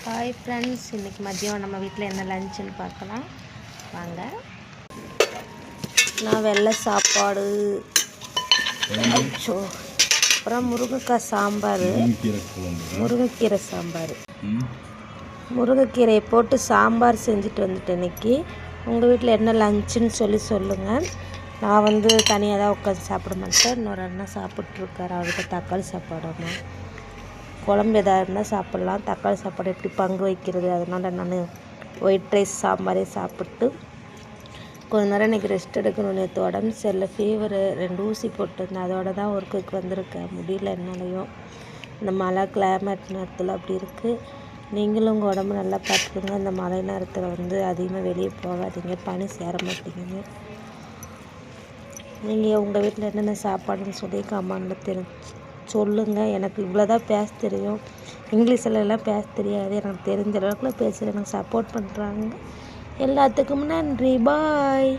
Hi friends, இன்றைக்கி மதியம் நம்ம வீட்டில் என்ன லஞ்சுன்னு பார்க்கலாம் வாங்க. நான் வெள்ளை சாப்பாடு, அப்புறம் முருங்கைக்காய் சாம்பார், முருங்கைக்கீரை சாம்பார், முருங்கைக்கீரையை போட்டு சாம்பார் செஞ்சுட்டு வந்துட்டேன். இன்றைக்கி உங்கள் வீட்டில் என்ன லஞ்சுன்னு சொல்லுங்கள். நான் தனியாக தான் உட்காந்து சாப்பிட மாட்டேன். இன்னொரு அண்ணன் சாப்பிட்ருக்காரு, அவருக்கு தக்காளி சாப்பாடுமா குழம்பு எதாவது இருந்தால் சாப்பிட்லாம். தக்காளி சாப்பாடு எப்படி பங்கு வைக்கிறது, அதனால் நான் ஒயிட் ரைஸ் சாம்பாரே சாப்பிட்டு கொஞ்ச நேரம் இன்றைக்கி ரெஸ்ட் எடுக்கணும். நேற்று உடம்பு சரியில்லை, ஃபீவரு, 2 ஊசி போட்டிருந்தேன். அதோட தான் ஒர்க்குக்கு வந்திருக்கேன். முடியல என்னாலையும். இந்த மழை கிளைமேட் நேரத்தில் அப்படி இருக்குது. நீங்களும் உங்கள் உடம்பு நல்லா பார்த்துக்குங்க. இந்த மழை நேரத்தில் அதிகமாக வெளியே போகாதீங்க, பனி சேர மாட்டேங்குது. நீங்கள் உங்கள் வீட்டில் என்னென்ன சாப்பாடுன்னு சொல்லி கமெண்டில் சொல்லுங்கள். எனக்கு இவ்வளோ தான் பேச தெரியும், இங்கிலீஷிலலாம் பேச தெரியாது. எனக்கு தெரிஞ்ச அளவுக்குலாம் பேசுகிறேன். எனக்கு சப்போர்ட் பண்ணுறாங்க. எல்லாத்துக்கும் நன்றி. பாய்.